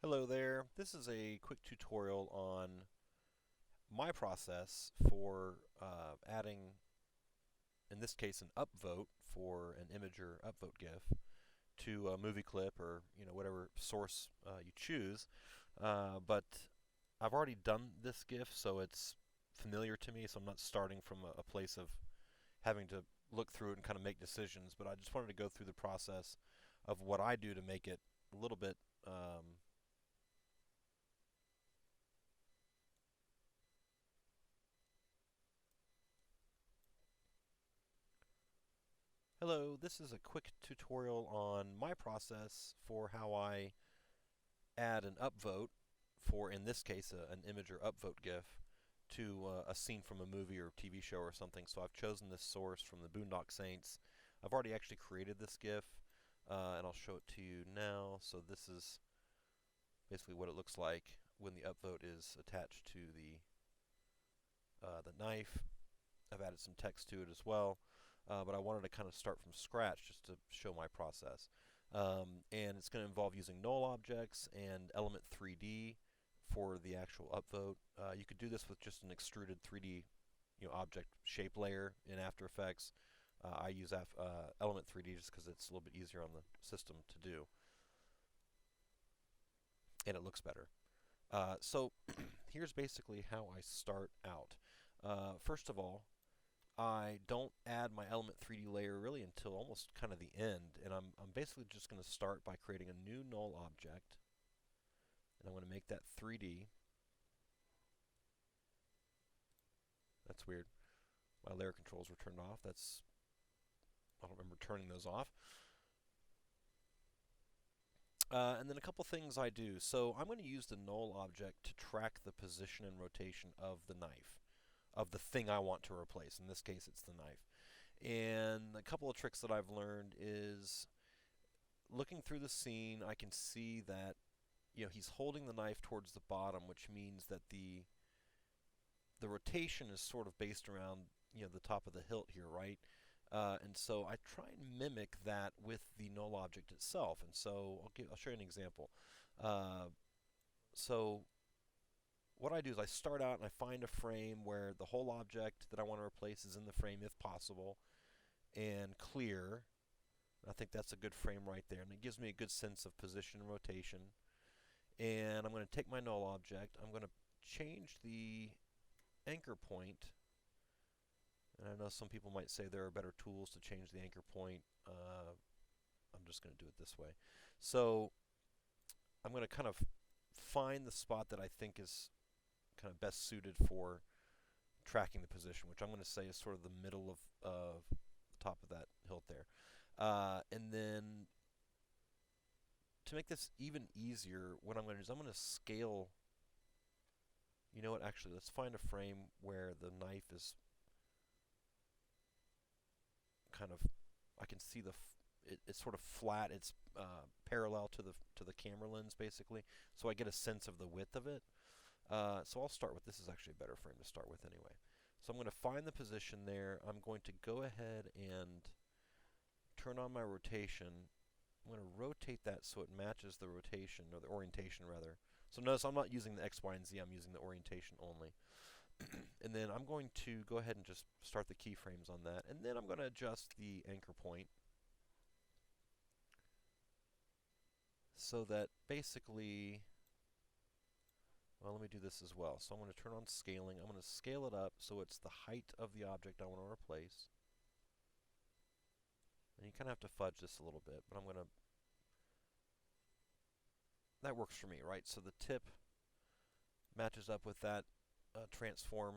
Hello there. This is a quick tutorial on my process for adding, in this case, an upvote for an Imgur upvote GIF to a movie clip or whatever source you choose. But I've already done this GIF, so it's familiar to me. So I'm not starting from a place of having to look through it and kind of make decisions. But I just wanted to go through the process of what I do to make it a little bit. Hello, this is a quick tutorial on my process for how I add an upvote for, in this case, an Imgur upvote GIF to a scene from a movie or TV show or something. So I've chosen this source from the Boondock Saints. I've already actually created this GIF, and I'll show it to you now. So this is basically what it looks like when the upvote is attached to the knife. I've added some text to it as well. But I wanted to kind of start from scratch just to show my process. And it's going to involve using null objects and element 3D for the actual upvote. You could do this with just an extruded 3D object shape layer in After Effects. I use element 3D just because it's a little bit easier on the system to do, and it looks better. So here's basically how I start out. First of all, I don't add my element 3D layer really until almost kind of the end, and I'm basically just going to start by creating a new null object, and I'm going to make that 3D. That's weird. My layer controls were turned off. I don't remember turning those off. And then a couple things I do. So I'm going to use the null object to track the position and rotation of the knife, of the thing I want to replace. In this case, it's the knife. And a couple of tricks that I've learned is looking through the scene, I can see that he's holding the knife towards the bottom, which means that the rotation is sort of based around the top of the hilt here, right? And so I try and mimic that with the null object itself. And so I'll show you an example. So what I do is I start out and I find a frame where the whole object that I want to replace is in the frame if possible, and clear. I think that's a good frame right there, and it gives me a good sense of position and rotation. And I'm going to take my null object, I'm going to change the anchor point, and I know some people might say there are better tools to change the anchor point. I'm just going to do it this way. So I'm going to kind of find the spot that I think is kind of best suited for tracking the position, which I'm going to say is sort of the middle of the top of that hilt there. And then to make this even easier, what I'm going to do is I'm going to scale. You know what? Actually, let's find a frame where the knife is kind of, I can see it's sort of flat. It's parallel to the camera lens basically, so I get a sense of the width of it. So I'll start with, this is actually a better frame to start with anyway. So I'm going to find the position there. I'm going to go ahead and turn on my rotation. I'm going to rotate that so it matches the rotation, or the orientation rather. So notice I'm not using the X, Y, and Z, I'm using the orientation only. And then I'm going to go ahead and just start the keyframes on that. And then I'm going to adjust the anchor point so that basically, well, let me do this as well. So I'm going to turn on scaling. I'm going to scale it up so it's the height of the object I want to replace. And you kind of have to fudge this a little bit, but I'm going to, that works for me, right? So the tip matches up with that transform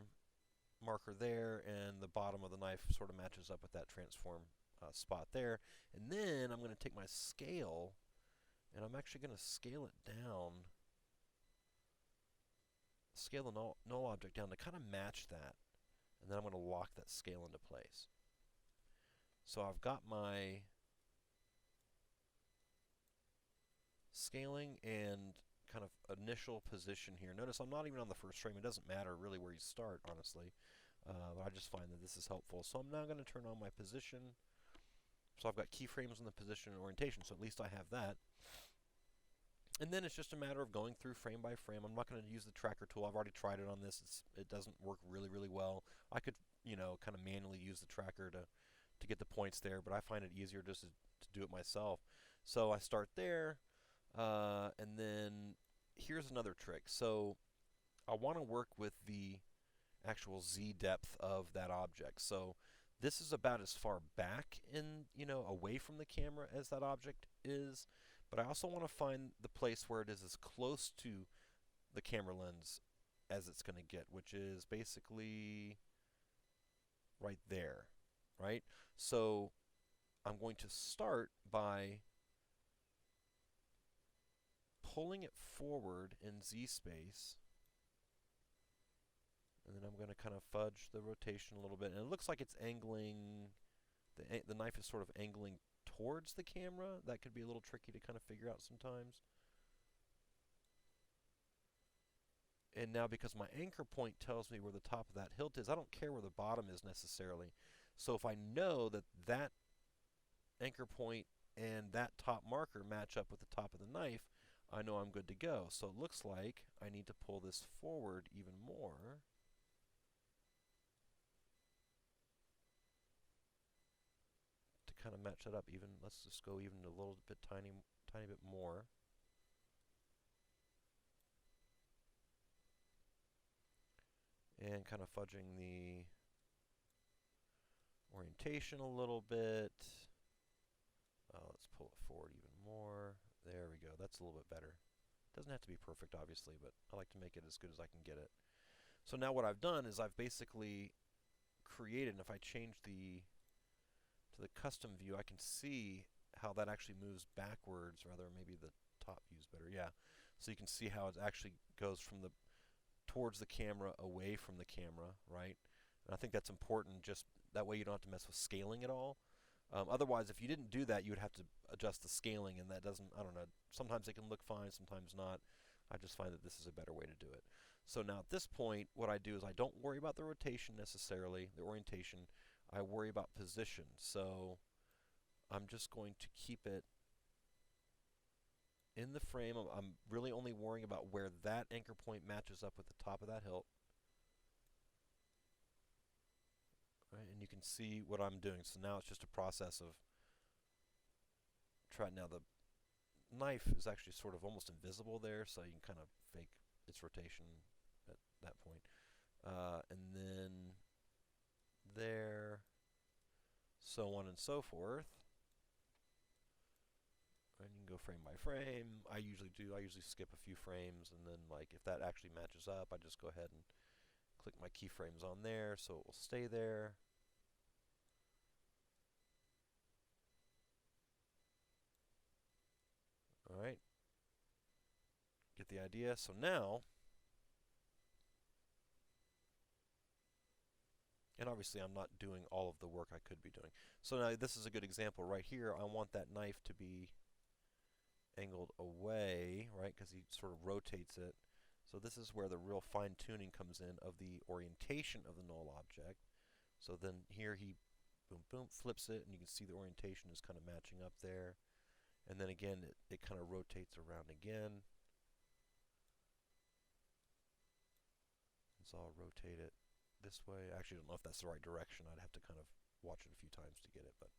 marker there, and the bottom of the knife sort of matches up with that transform spot there. And then I'm going to take my scale, and I'm actually going to scale it down, scale the null object down to kind of match that. And then I'm going to lock that scale into place. So I've got my scaling and kind of initial position here. Notice I'm not even on the first frame. It doesn't matter really where you start, honestly. But I just find that this is helpful. So I'm now going to turn on my position. So I've got keyframes in the position and orientation, so at least I have that. And then it's just a matter of going through frame by frame. I'm not going to use the tracker tool. I've already tried it on this. It doesn't work really, really well. I could, kind of manually use the tracker to get the points there, but I find it easier just to do it myself. So I start there, and then here's another trick. So I want to work with the actual z depth of that object. So this is about as far back away from the camera as that object is, but I also want to find the place where it is as close to the camera lens as it's going to get, which is basically right there, right? So I'm going to start by pulling it forward in Z space, and then I'm going to kind of fudge the rotation a little bit, and it looks like it's angling, the knife is sort of angling towards the camera. That could be a little tricky to kind of figure out sometimes. And now because my anchor point tells me where the top of that hilt is, I don't care where the bottom is necessarily. So if I know that that anchor point and that top marker match up with the top of the knife, I know I'm good to go. So it looks like I need to pull this forward even more. To kind of match that up even. Let's just go even a little bit tiny bit more. And kind of fudging the orientation a little bit. Let's pull it forward even more. There we go. That's a little bit better. Doesn't have to be perfect, obviously, but I like to make it as good as I can get it. So now what I've done is I've basically created, and if I change to the custom view, I can see how that actually moves backwards. Rather, maybe the top view is better. Yeah. So you can see how it actually goes from the towards the camera, away from the camera, right? And I think that's important. Just that way you don't have to mess with scaling at all. Otherwise, if you didn't do that, you would have to adjust the scaling, and that doesn't, I don't know, sometimes it can look fine, sometimes not. I just find that this is a better way to do it. So now at this point, what I do is I don't worry about the rotation necessarily, the orientation. I worry about position. So I'm just going to keep it in the frame. I'm really only worrying about where that anchor point matches up with the top of that hilt. Right, and you can see what I'm doing. So now it's just a process of now the knife is actually sort of almost invisible there, so you can kind of fake its rotation at that point. And then there, so on and so forth. And you can go frame by frame. I usually skip a few frames, and then like if that actually matches up, I just go ahead and click my keyframes on there so it will stay there. Alright, get the idea. So now, and obviously I'm not doing all of the work I could be doing. So now this is a good example right here. I want that knife to be angled away, right, because he sort of rotates it. So this is where the real fine-tuning comes in of the orientation of the null object. So then here he, boom, boom, flips it, and you can see the orientation is kind of matching up there. And then again, it kind of rotates around again. So I'll rotate it this way. Actually, I don't know if that's the right direction. I'd have to kind of watch it a few times to get it, but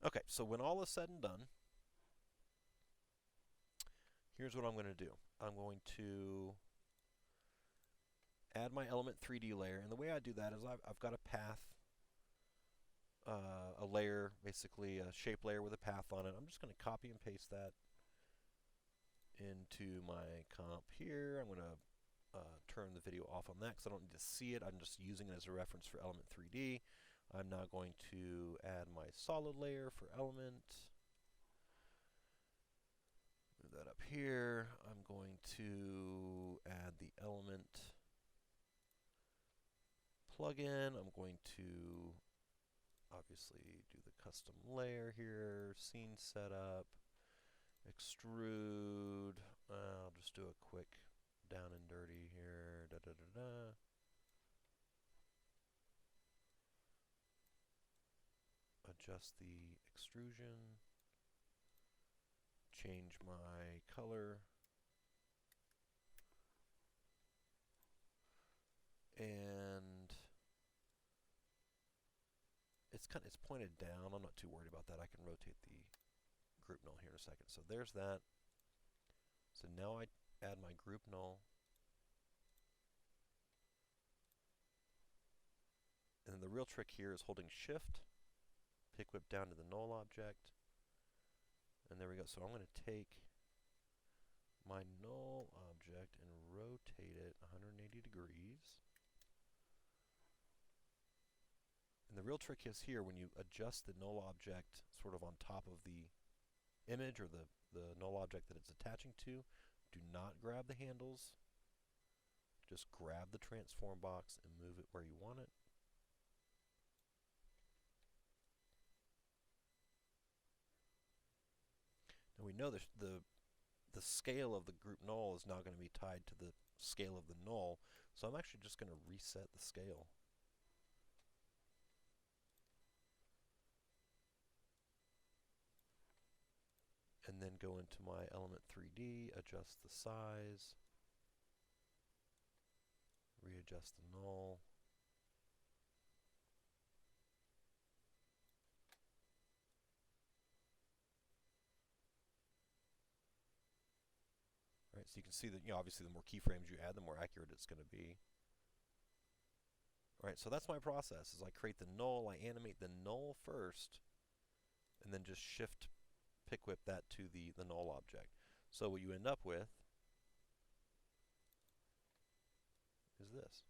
okay, so when all is said and done, here's what I'm going to do. I'm going to add my element 3D layer, and the way I do that is I've got a path, a layer, basically a shape layer with a path on it. I'm just going to copy and paste that into my comp here. I'm going to turn the video off on that because I don't need to see it. I'm just using it as a reference for element 3D. I'm now going to add my solid layer for element. Move that up here. I'm going to add the element plugin. I'm going to obviously do the custom layer here, scene setup, extrude. I'll just do a quick down and dirty here. Da, da, da, da. Adjust the extrusion. change my color. And it's pointed down. I'm not too worried about that. I can rotate the group null here in a second. So there's that. So now I add my group null. And then the real trick here is holding shift, pick whip down to the null object. And there we go. So I'm going to take my null object and rotate it 180 degrees. And the real trick is here, when you adjust the null object sort of on top of the image or the null object that it's attaching to, do not grab the handles. Just grab the transform box and move it where you want it. And we know the scale of the group null is now going to be tied to the scale of the null, so I'm actually just going to reset the scale. And then go into my element 3D, adjust the size, readjust the null. Right, so you can see that, obviously the more keyframes you add, the more accurate it's going to be. Right, so that's my process, is I create the null, I animate the null first, and then just shift pick whip that to the null object. So what you end up with is this.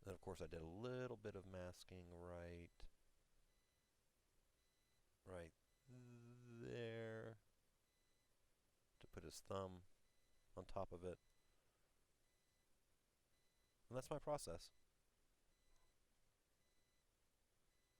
Then of course I did a little bit of masking right there to put his thumb on top of it. And that's my process.